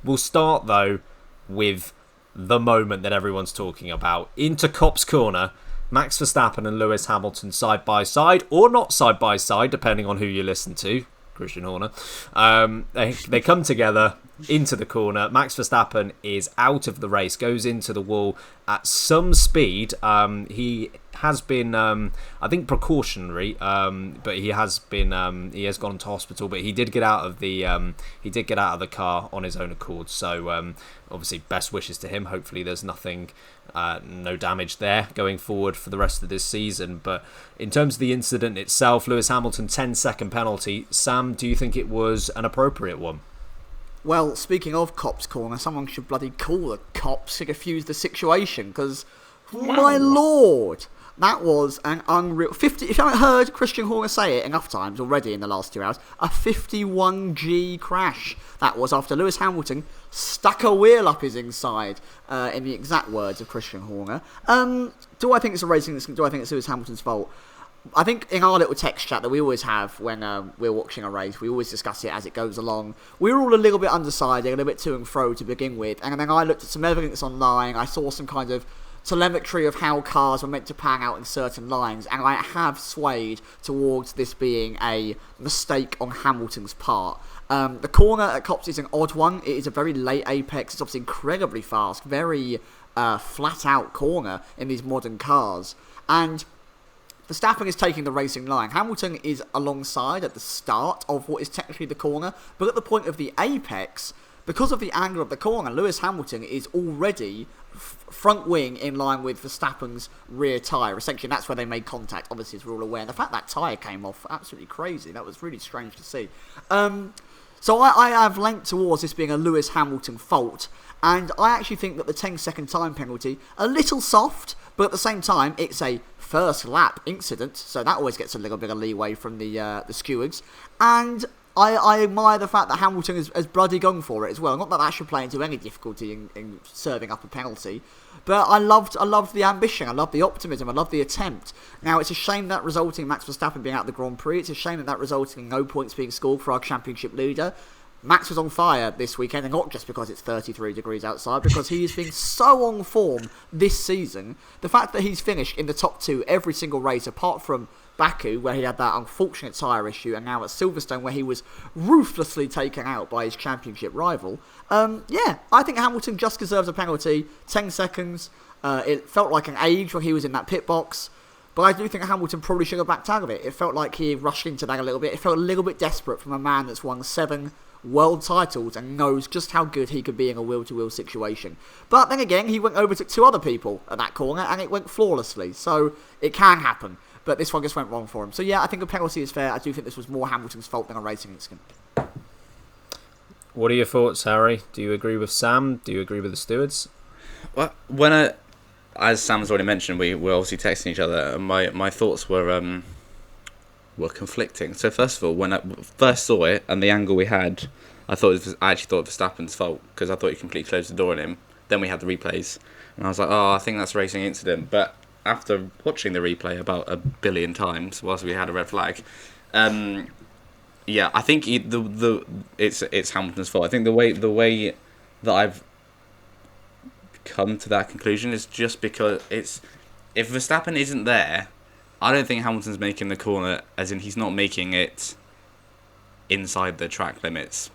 We'll start, though, with the moment that everyone's talking about. Into Copse Corner, Max Verstappen and Lewis Hamilton side by side, or not side by side, depending on who you listen to. Christian Horner. They come together into the corner. Max Verstappen is out of the race, goes into the wall at some speed. He has been, I think, precautionary, but he has gone to hospital. But he did get out of the car on his own accord. So obviously, best wishes to him. Hopefully, there's nothing. No damage there going forward for the rest of this season. But in terms of the incident itself, Lewis Hamilton 10-second penalty. Sam, do you think it was an appropriate one? Well, speaking of Copse Corner, someone should bloody call the cops to defuse the situation, because, my lord, that was an unreal... If you haven't heard Christian Horner say it enough times already in the last 2 hours, a 51G crash. That was after Lewis Hamilton stuck a wheel up his inside, in the exact words of Christian Horner. Do I think it's a racing incident? Do I think it's Lewis Hamilton's fault? I think in our little text chat that we always have when we're watching a race, we always discuss it as it goes along. We were all a little bit undecided, a little bit to and fro to begin with, and then I looked at some evidence online. I saw some kind of telemetry of how cars were meant to pan out in certain lines, and I have swayed towards this being a mistake on Hamilton's part. The corner at Copse is an odd one. It is a very late apex. It's obviously incredibly fast, very flat out corner in these modern cars, and Verstappen is taking the racing line. Hamilton is alongside at the start of what is technically the corner, but at the point of the apex, because of the angle of the corner, Lewis Hamilton is already front wing in line with Verstappen's rear tyre. Essentially, that's where they made contact, obviously, as we're all aware. And the fact that tyre came off, absolutely crazy. That was really strange to see. So I have leant towards this being a Lewis Hamilton fault, and I actually think that the 10-second time penalty, a little soft, but at the same time, it's a first lap incident, so that always gets a little bit of leeway from the stewards. And I admire the fact that Hamilton has bloody gone for it as well. Not that should play into any difficulty in serving up a penalty, but I loved the ambition, I loved the optimism, I loved the attempt. Now, it's a shame that resulting in Max Verstappen being out of the Grand Prix. It's a shame that resulting in no points being scored for our championship leader. Max was on fire this weekend, and not just because it's 33 degrees outside, because he has been so on form this season. The fact that he's finished in the top two every single race, apart from Baku, where he had that unfortunate tyre issue, and now at Silverstone, where he was ruthlessly taken out by his championship rival. I think Hamilton just deserves a penalty. 10 seconds. It felt like an age when he was in that pit box. But I do think Hamilton probably should have backed out of it. It felt like he rushed into that a little bit. It felt a little bit desperate from a man that's won 7 world titles and knows just how good he could be in a wheel-to-wheel situation. But then again, he went overtook 2 other people at that corner, and it went flawlessly. So it can happen. But this one just went wrong for him. So yeah, I think a penalty is fair. I do think this was more Hamilton's fault than a racing incident. What are your thoughts, Harry? Do you agree with Sam? Do you agree with the stewards? Well, as Sam's already mentioned, we were obviously texting each other, and my thoughts were conflicting. So first of all, when I first saw it and the angle we had, I actually thought it was Verstappen's fault, because I thought he completely closed the door on him. Then we had the replays, and I was like, I think that's a racing incident. But after watching the replay about 1 billion times whilst we had a red flag, I think it's Hamilton's fault. I think the way that I've come to that conclusion is just because if Verstappen isn't there, I don't think Hamilton's making the corner, as in he's not making it inside the track limits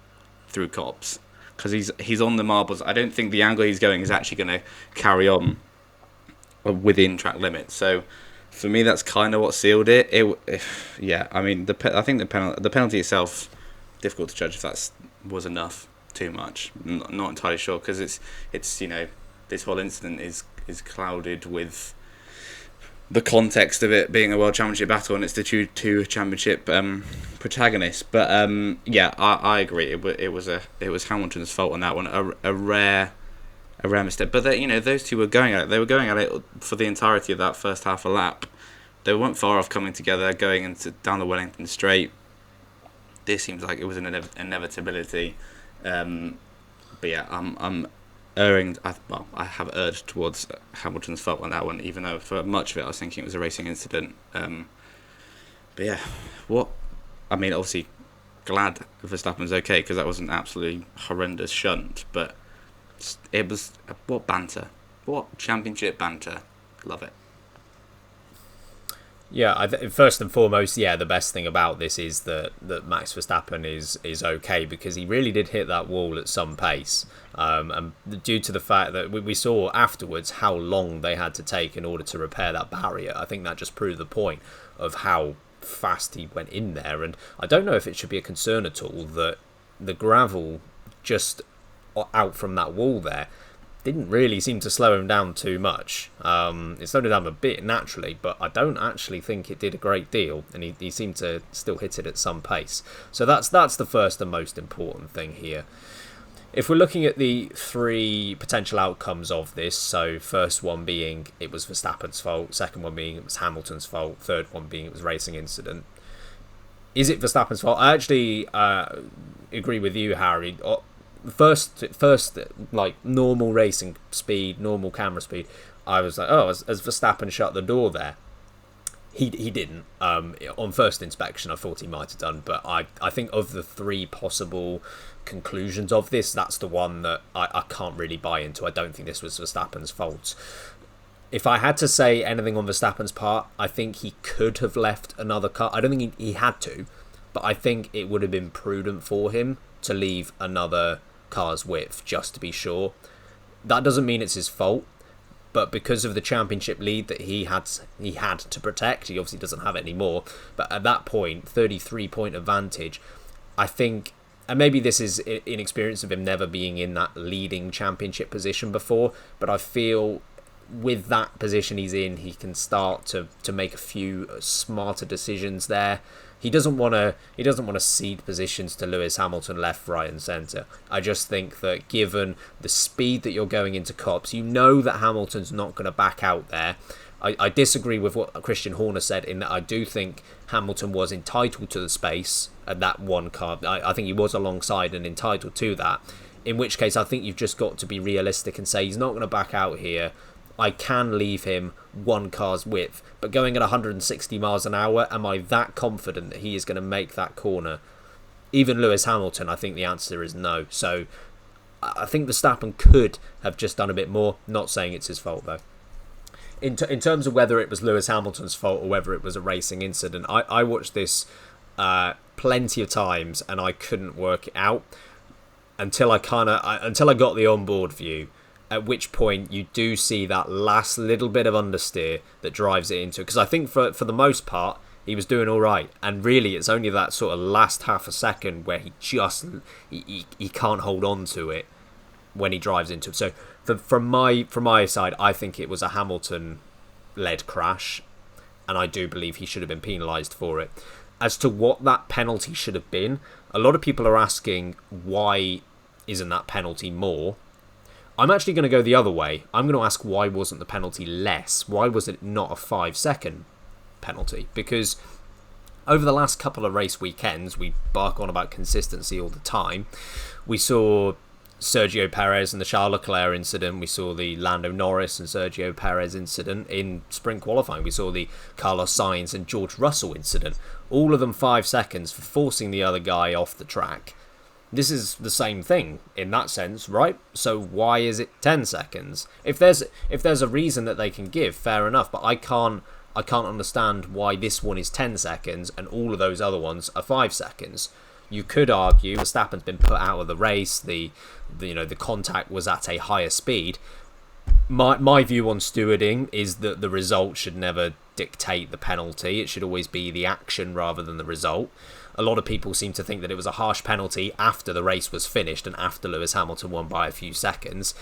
through Copse, because he's on the marbles. I don't think the angle he's going is actually going to carry on within track limits. So for me, that's kind of what sealed it. I mean, I think the penalty itself, difficult to judge if that was enough, too much. Not entirely sure, because it's this whole incident is clouded with the context of it being a World Championship battle, and it's the two championship protagonists. But I agree. It was Hamilton's fault on that one. A rare mistake. But those two were going at it. They were going at it for the entirety of that first half a lap. They weren't far off coming together, going down the Wellington Straight. This seems like it was an inevitability. But yeah, I'm erring. I have urged towards Hamilton's fault on that one, even though for much of it I was thinking it was a racing incident. But yeah, obviously glad Verstappen's okay, because that was an absolutely horrendous shunt. But it was what banter, what championship banter. Love it. Yeah, first and foremost, the best thing about this is that Max Verstappen is okay, because he really did hit that wall at some pace, and due to the fact that we saw afterwards how long they had to take in order to repair that barrier, I think that just proved the point of how fast he went in there. And I don't know if it should be a concern at all that the gravel just out from that wall there didn't really seem to slow him down too much. It slowed him down a bit naturally, but I don't actually think it did a great deal, and he seemed to still hit it at some pace. So that's the first and most important thing here. If we're looking at the three potential outcomes of this, so first one being it was Verstappen's fault, second one being it was Hamilton's fault, third one being it was racing incident. Is it Verstappen's fault? I actually agree with you, Harry. First, like normal racing speed, normal camera speed, I was like, oh, has Verstappen shut the door there? He didn't. On first inspection, I thought he might have done, but I think of the three possible conclusions of this, that's the one that I can't really buy into. I don't think this was Verstappen's fault. If I had to say anything on Verstappen's part, I think he could have left another car. I don't think he had to, but I think it would have been prudent for him to leave another car's width just to be sure. That doesn't mean it's his fault, but because of the championship lead that he had to protect, he obviously doesn't have it anymore, but at that point, 33-point advantage, I think, and maybe this is inexperience of him never being in that leading championship position before, but I feel with that position he's in, he can start to make a few smarter decisions there. He doesn't want to cede positions to Lewis Hamilton left, right and centre. I just think that given the speed that you're going into Copse, you know that Hamilton's not going to back out there. I disagree with what Christian Horner said in that I do think Hamilton was entitled to the space at that one car. I think he was alongside and entitled to that. In which case, I think you've just got to be realistic and say he's not going to back out here. I can leave him one car's width, but going at 160 miles an hour, am I that confident that he is going to make that corner? Even Lewis Hamilton, I think the answer is no. So I think Verstappen could have just done a bit more. Not saying it's his fault though. In terms of whether it was Lewis Hamilton's fault or whether it was a racing incident, I watched this plenty of times and I couldn't work it out until I got the onboard view. At which point you do see that last little bit of understeer that drives it into it. Because I think for the most part, he was doing all right. And really, it's only that sort of last half a second where he can't hold on to it when he drives into it. So from my side, I think it was a Hamilton-led crash. And I do believe he should have been penalised for it. As to what that penalty should have been, a lot of people are asking, why isn't that penalty more? I'm actually going to go the other way. I'm going to ask, why wasn't the penalty less? Why was it not a 5-second penalty? Because over the last couple of race weekends, we bark on about consistency all the time. We saw Sergio Perez and the Charles Leclerc incident. We saw the Lando Norris and Sergio Perez incident in sprint qualifying. We saw the Carlos Sainz and George Russell incident. All of them 5 seconds for forcing the other guy off the track. This is the same thing in that sense, right? So why is it 10 seconds? If there's a reason that they can give, fair enough. But I can't understand why this one is 10 seconds and all of those other ones are 5 seconds. You could argue Verstappen's been put out of the race. The contact was at a higher speed. My view on stewarding is that the result should never dictate the penalty. It should always be the action rather than the result. A lot of people seem to think that it was a harsh penalty after the race was finished and after Lewis Hamilton won by a few seconds.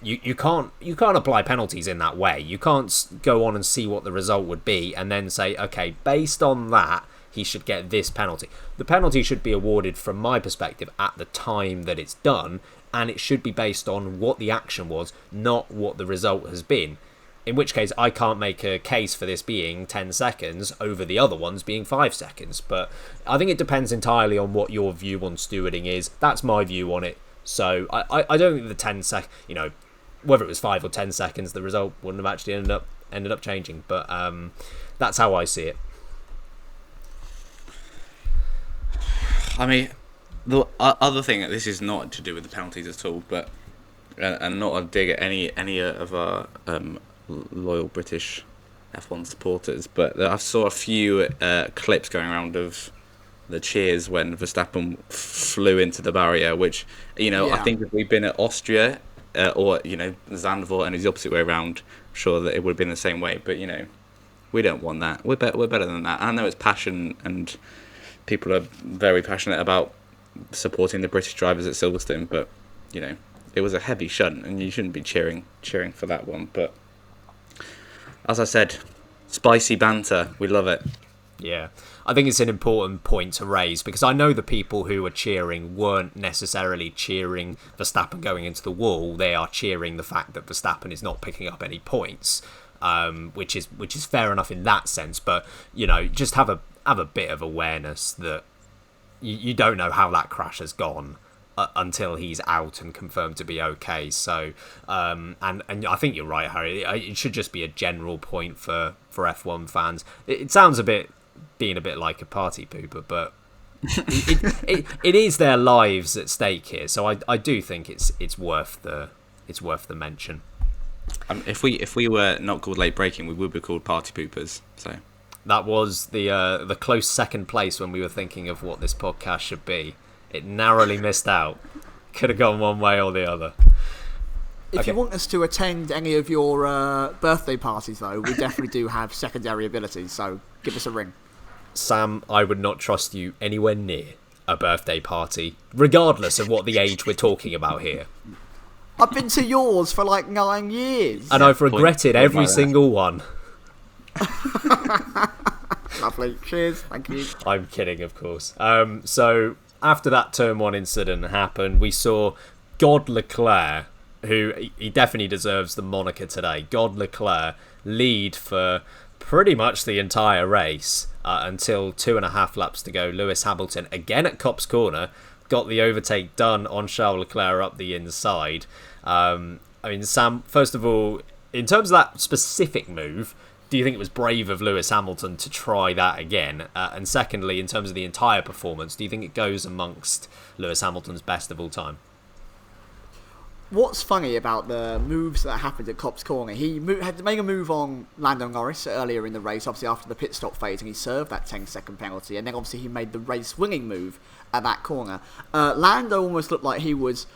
You can't apply penalties in that way. You can't go on and see what the result would be and then say, okay, based on that, he should get this penalty. The penalty should be awarded, from my perspective, at the time that it's done, and it should be based on what the action was, not what the result has been. In which case, I can't make a case for this being 10 seconds over the other ones being 5 seconds. But I think it depends entirely on what your view on stewarding is. That's my view on it. So I don't think the 10 whether it was 5 or 10 seconds, the result wouldn't have actually ended up changing. But that's how I see it. I mean, the other thing, this is not to do with the penalties at all, but and not a dig at any of our loyal British F1 supporters, but I saw a few clips going around of the cheers when Verstappen flew into the barrier, which, I think if we'd been at Austria or, Zandvoort and it's the opposite way around, I'm sure that it would have been the same way, but, we don't want that. We're better than that. I know it's passion and people are very passionate about supporting the British drivers at Silverstone, but, it was a heavy shunt and you shouldn't be cheering for that one. But as I said, spicy banter, we love it. Yeah, I think it's an important point to raise because I know the people who were cheering weren't necessarily cheering Verstappen going into the wall. They are cheering the fact that Verstappen is not picking up any points, which is fair enough in that sense. But just have a bit of awareness that you don't know how that crash has gone until he's out and confirmed to be okay. So, and I think you're right, Harry. It should just be a general point for F1 fans. It sounds being a bit like a party pooper, but it is their lives at stake here. So I do think it's worth the mention. If we were not called late breaking, we would be called party poopers. So that was the close second place when we were thinking of what this podcast should be. It narrowly missed out. Could have gone one way or the other. If you want us to attend any of your birthday parties, though, we definitely do have secondary abilities, so give us a ring. Sam, I would not trust you anywhere near a birthday party, regardless of what the age we're talking about here. I've been to yours for like 9 years. And I've regretted every single one. Lovely. Cheers. Thank you. I'm kidding, of course. So after that Turn 1 incident happened, we saw God Leclerc, who he definitely deserves the moniker today. God Leclerc lead for pretty much the entire race until 2.5 laps to go. Lewis Hamilton, again at Copse Corner, got the overtake done on Charles Leclerc up the inside. Sam, first of all, in terms of that specific move, do you think it was brave of Lewis Hamilton to try that again? And secondly, in terms of the entire performance, do you think it goes amongst Lewis Hamilton's best of all time? What's funny about the moves that happened at Copse Corner, he had to make a move on Lando Norris earlier in the race, obviously after the pit stop phase, and he served that 10-second penalty, and then obviously he made the race-winning move at that corner. Lando almost looked like he was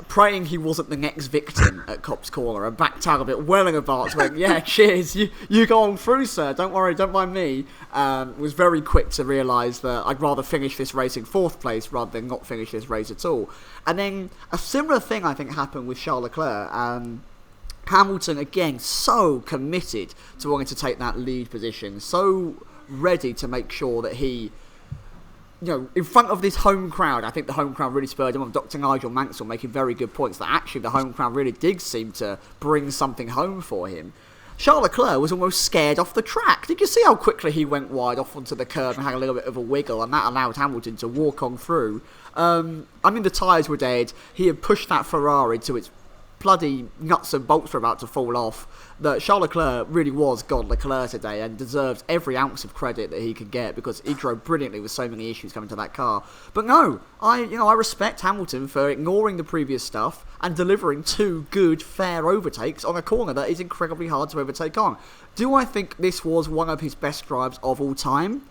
praying he wasn't the next victim at Copse Corner and backed out a bit well in advance, went, yeah, cheers, you go on through, sir, don't worry, don't mind me. Was very quick to realise that I'd rather finish this race in 4th place rather than not finish this race at all. And then a similar thing, I think, happened with Charles Leclerc. Hamilton, again, so committed to wanting to take that lead position, so ready to make sure that he, in front of this home crowd, I think the home crowd really spurred him on. Dr. Nigel Mansell making very good points that actually the home crowd really did seem to bring something home for him. Charles Leclerc was almost scared off the track. Did you see how quickly he went wide off onto the curb and had a little bit of a wiggle, and that allowed Hamilton to walk on through? The tyres were dead. He had pushed that Ferrari to its bloody nuts and bolts were about to fall off. That Charles Leclerc really was God Leclerc today and deserves every ounce of credit that he could get because he drove brilliantly with so many issues coming to that car. But no, I respect Hamilton for ignoring the previous stuff and delivering 2 good, fair overtakes on a corner that is incredibly hard to overtake on. Do I think this was one of his best drives of all time?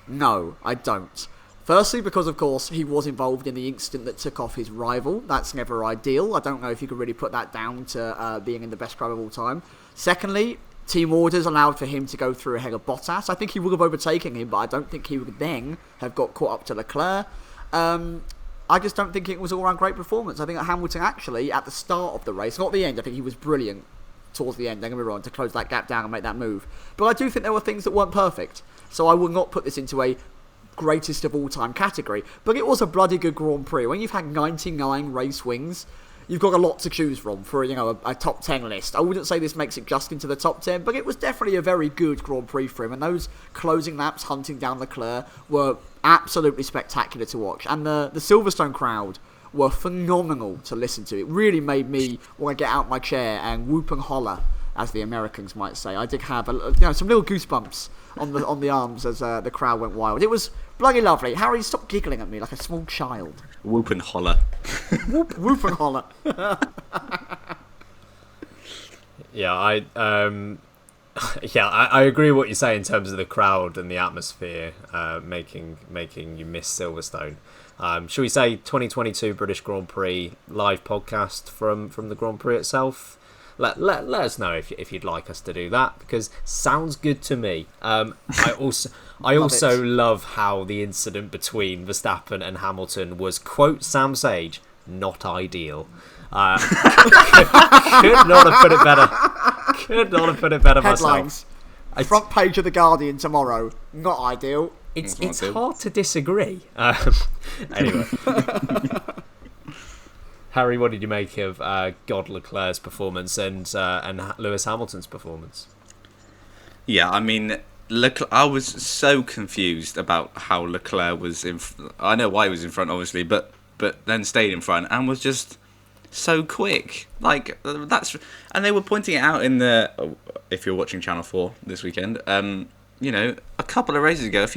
No, I don't. Firstly, because, of course, he was involved in the incident that took off his rival. That's never ideal. I don't know if you could really put that down to being in the best drive of all time. Secondly, team orders allowed for him to go through ahead of Bottas. I think he would have overtaken him, but I don't think he would then have got caught up to Leclerc. I just don't think it was all around great performance. I think that Hamilton actually, at the start of the race, not the end, I think he was brilliant towards the end, don't get me wrong, to close that gap down and make that move. But I do think there were things that weren't perfect. So I will not put this into a greatest of all time category, but it was a bloody good Grand Prix. When you've had 99 race wins, you've got a lot to choose from for a top 10 list. I wouldn't say this makes it just into the top 10, but it was definitely a very good Grand Prix for him, and those closing laps hunting down Leclerc were absolutely spectacular to watch, and the Silverstone crowd were phenomenal to listen to. It really made me want to get out my chair and whoop and holler, as the Americans might say. I did have some little goosebumps on the arms as the crowd went wild. It was Bloody lovely. Harry, stop giggling at me like a small child. Whoop and holler. Whoop and holler. Yeah, I agree with what you say in terms of the crowd and the atmosphere making you miss Silverstone. Shall we say 2022 British Grand Prix live podcast from the Grand Prix itself? Let us know if you'd like us to do that, because sounds good to me. I also love how the incident between Verstappen and Hamilton was, quote Sam Sage, not ideal. Could not have put it better. Could not have put it better Headlines. myself. Front page of the Guardian tomorrow. Not ideal. It's hard to disagree. Anyway. Harry, what did you make of God Leclerc's performance and Lewis Hamilton's performance? Yeah, I mean, I was so confused about how Leclerc was in. I know why he was in front, obviously, but then stayed in front and was just so quick. Like that's, and they were pointing it out in the. If you're watching Channel 4 this weekend, you know, a few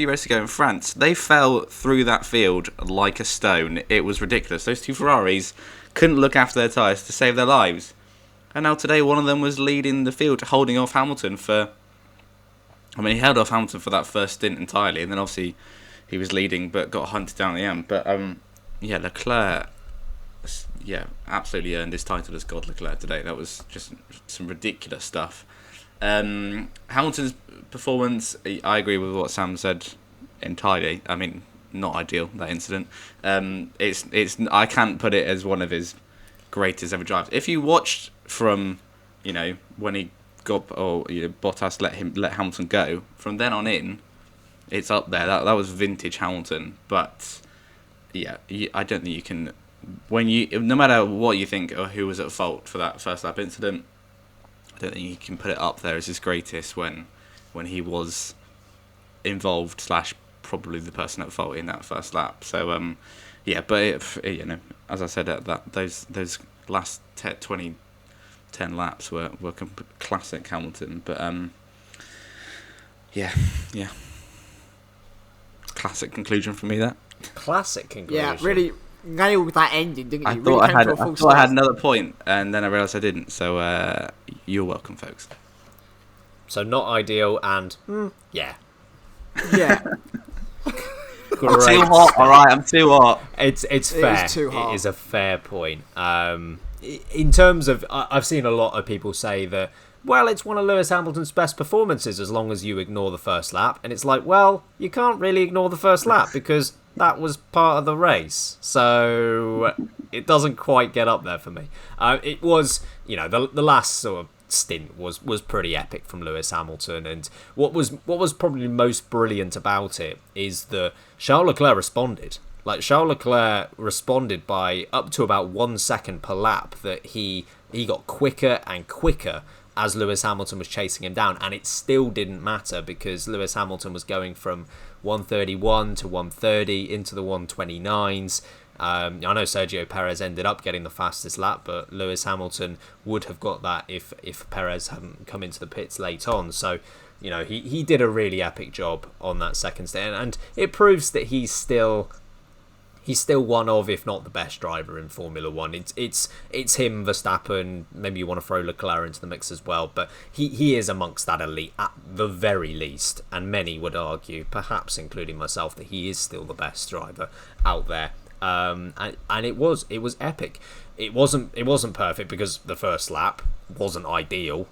races ago in France, they fell through that field like a stone. It was ridiculous. Those two Ferraris couldn't look after their tyres to save their lives. And now today, one of them was leading the field, holding off Hamilton for... I mean, he held off Hamilton for that first stint entirely, and then obviously he was leading but got hunted down at the end. But, yeah, Leclerc, yeah, absolutely earned his title as God Leclerc today. That was just some ridiculous stuff. Hamilton's performance, I agree with what Sam said entirely. I mean, not ideal, that incident. It's I can't put it as one of his greatest ever drives. If you watched from, you know, when he got, or you know, Bottas let Hamilton go, from then on in, it's up there. That was vintage Hamilton. But yeah, I don't think you can, no matter what you think or who was at fault for that first lap incident, I don't think you can put it up there as his greatest when he was involved / probably the person at fault in that first lap. So yeah, but you know, as I said, those last 10 laps were classic Hamilton. But yeah, classic conclusion for me. That classic conclusion. Yeah, really nailed that ending, didn't you? I Really thought I had another point, and then I realised I didn't. So you're welcome, folks. So not ideal, and yeah. Yeah. I'm too hot. All right, I'm too hot. It's fair. It is too hot. It is a fair point. In terms of, I've seen a lot of people say that, well, it's one of Lewis Hamilton's best performances as long as you ignore the first lap, and it's like, well, you can't really ignore the first lap because that was part of the race, so it doesn't quite get up there for me. It was, you know, the last sort of stint was pretty epic from Lewis Hamilton, and what was probably most brilliant about it is that Charles Leclerc responded. Like, Charles Leclerc responded by up to about 1 second per lap, that he got quicker and quicker as Lewis Hamilton was chasing him down, and it still didn't matter because Lewis Hamilton was going from 131 to 130 into the 129s. I know Sergio Perez ended up getting the fastest lap, but Lewis Hamilton would have got that if Perez hadn't come into the pits late on. So, you know, he did a really epic job on that second stint, and it proves that he's still one of, if not the best driver in Formula One. It's him, Verstappen. Maybe you want to throw Leclerc into the mix as well, but he is amongst that elite at the very least. And many would argue, perhaps including myself, that he is still the best driver out there. And it was epic. It wasn't perfect because the first lap wasn't ideal,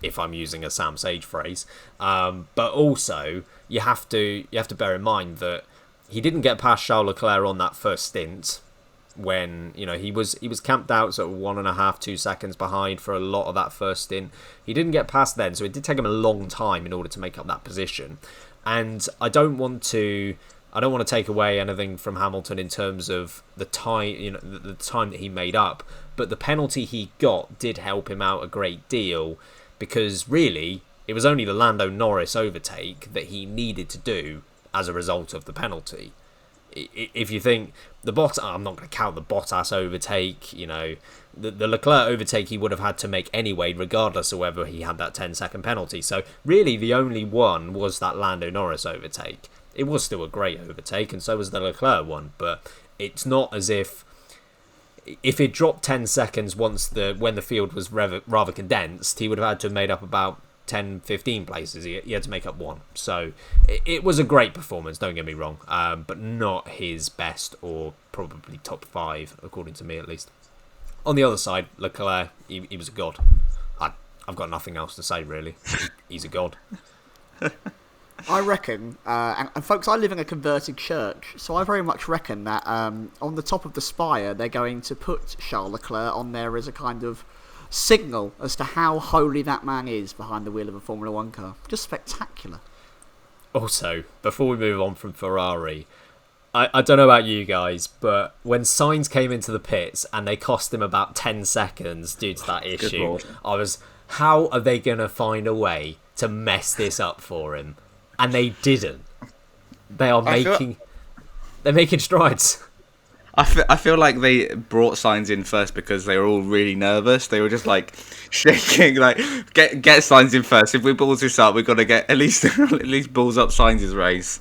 if I'm using a Sam Sage phrase. But also you have to bear in mind that he didn't get past Charles Leclerc on that first stint, when, you know, he was camped out sort of 1.5 2 seconds behind for a lot of that first stint. He didn't get past then, so it did take him a long time in order to make up that position. And I don't want to take away anything from Hamilton in terms of the time, you know, the time that he made up, but the penalty he got did help him out a great deal, because really it was only the Lando Norris overtake that he needed to do as a result of the penalty. If you think I'm not going to count the Bottas overtake, you know, the Leclerc overtake he would have had to make anyway, regardless of whether he had that 10-second penalty. So really the only one was that Lando Norris overtake. It was still a great overtake, and so was the Leclerc one. But it's not as if it dropped 10 seconds when the field was rather condensed, he would have had to have made up about 10, 15 places. He had to make up one. So it was a great performance, don't get me wrong, but not his best or probably top 5, according to me at least. On the other side, Leclerc, he was a god. I've got nothing else to say, really. He's a god. I reckon, and folks, I live in a converted church, so I very much reckon that on the top of the spire, they're going to put Charles Leclerc on there as a kind of signal as to how holy that man is behind the wheel of a Formula 1 car. Just spectacular. Also, before we move on from Ferrari, I don't know about you guys, but when Sainz came into the pits and they cost him about 10 seconds due to that issue, I was, how are they going to find a way to mess this up for him? And they didn't. They're making strides. I feel like they brought Sainz in first because they were all really nervous. They were just like shaking, like get Sainz in first. If we balls this up, we've got to get at least balls up Sainz's race.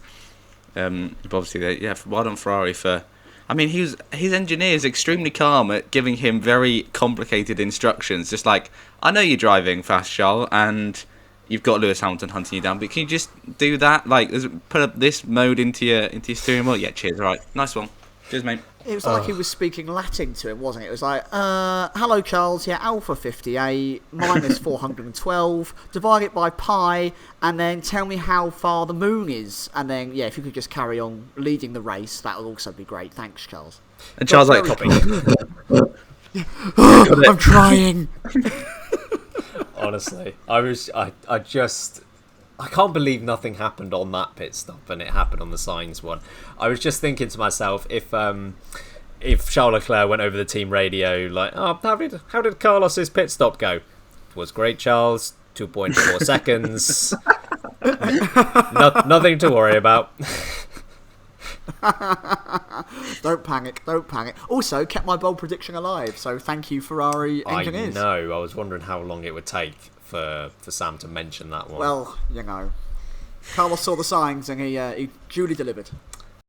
But obviously, well done Ferrari for. I mean, his engineer is extremely calm at giving him very complicated instructions. Just like, I know you're driving fast, Charles, and you've got Lewis Hamilton hunting you down, but can you just do that? Like, put up this mode into your steering wheel. Yeah, cheers. All right, nice one. Cheers, mate. It was like he was speaking Latin to him, wasn't it? It was like, hello, Charles, yeah, Alpha 58 minus 412, divide it by pi, and then tell me how far the moon is. And then, yeah, if you could just carry on leading the race, that would also be great. Thanks, Charles. And Charles, like, I'm trying. Honestly, I can't believe nothing happened on that pit stop and it happened on the Sainz one. I was just thinking to myself, if Charles Leclerc went over the team radio like, oh, how did Carlos's pit stop go? It was great, Charles. 2.4 seconds. Nothing to worry about. Don't panic. Also, kept my bold prediction alive, so thank you, Ferrari engineers. I know. I was wondering how long it would take for Sam to mention that one. Well, you know, Carlos saw the signs and he duly delivered.